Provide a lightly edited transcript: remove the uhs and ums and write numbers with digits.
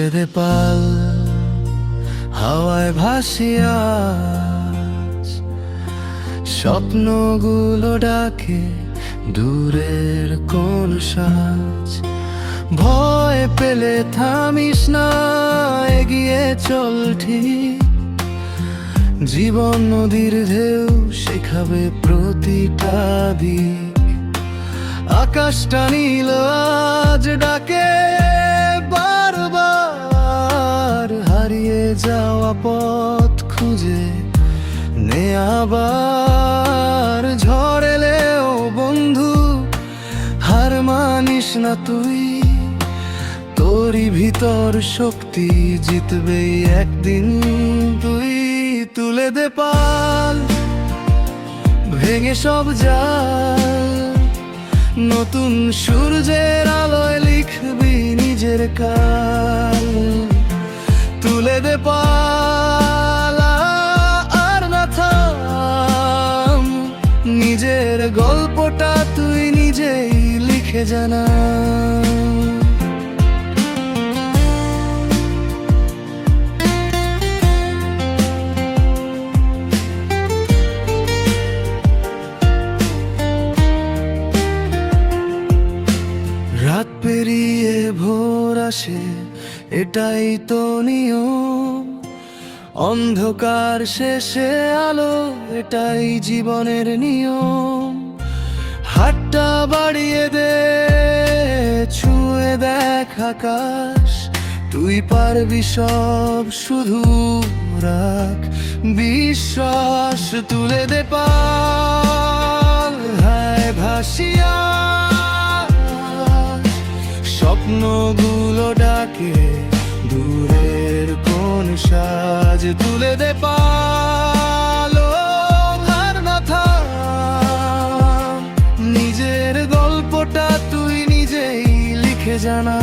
তুলে দে পাল হাওয়ায় ভাসিয়া, স্বপ্নগুলো ডাকে দূরের কোন সাজ। ভয় পেলে থামিস না, এগিয়ে চল ঠিক, জীবন নদীর ঢেউ শেখাবে প্রতিটা দিক। আকাশটা নীল আজ ডাকে বারবার, হারিয়ে যাওয়া পথ খুঁজে নে আবার। ঝড় এলেও বন্ধু হার মানিস না তুই, তোরই ভিতর শক্তি জিতবে একদিন তুই। তুলে দে পাল ভেঙে সব জাল, নতুন সূর্যের আলোয় লিখবি নিজের কাল। তুলে দে পাল আর না থাম, নিজের গল্পটা তুই নিজেই লিখে জানা। রাত পেরিয়ে ভোর আসে, এটাই তো নিয়ম। অন্ধকার শেষে আলো, এটাই জীবনের নিয়ম। হাতটা বাড়িয়ে দে, ছুঁয়ে দেখ আকাশ, তুই পারবি সব, শুধু রাখ বিশ্বাস। তুলে দে পাল হায় ভাসিয়া, স্বপ্নগুলো ডাকে দূরের কোন সাজ। তুলে দে পাল আর না থাম, নিজের গল্পটা তুই নিজেই লিখে জানা।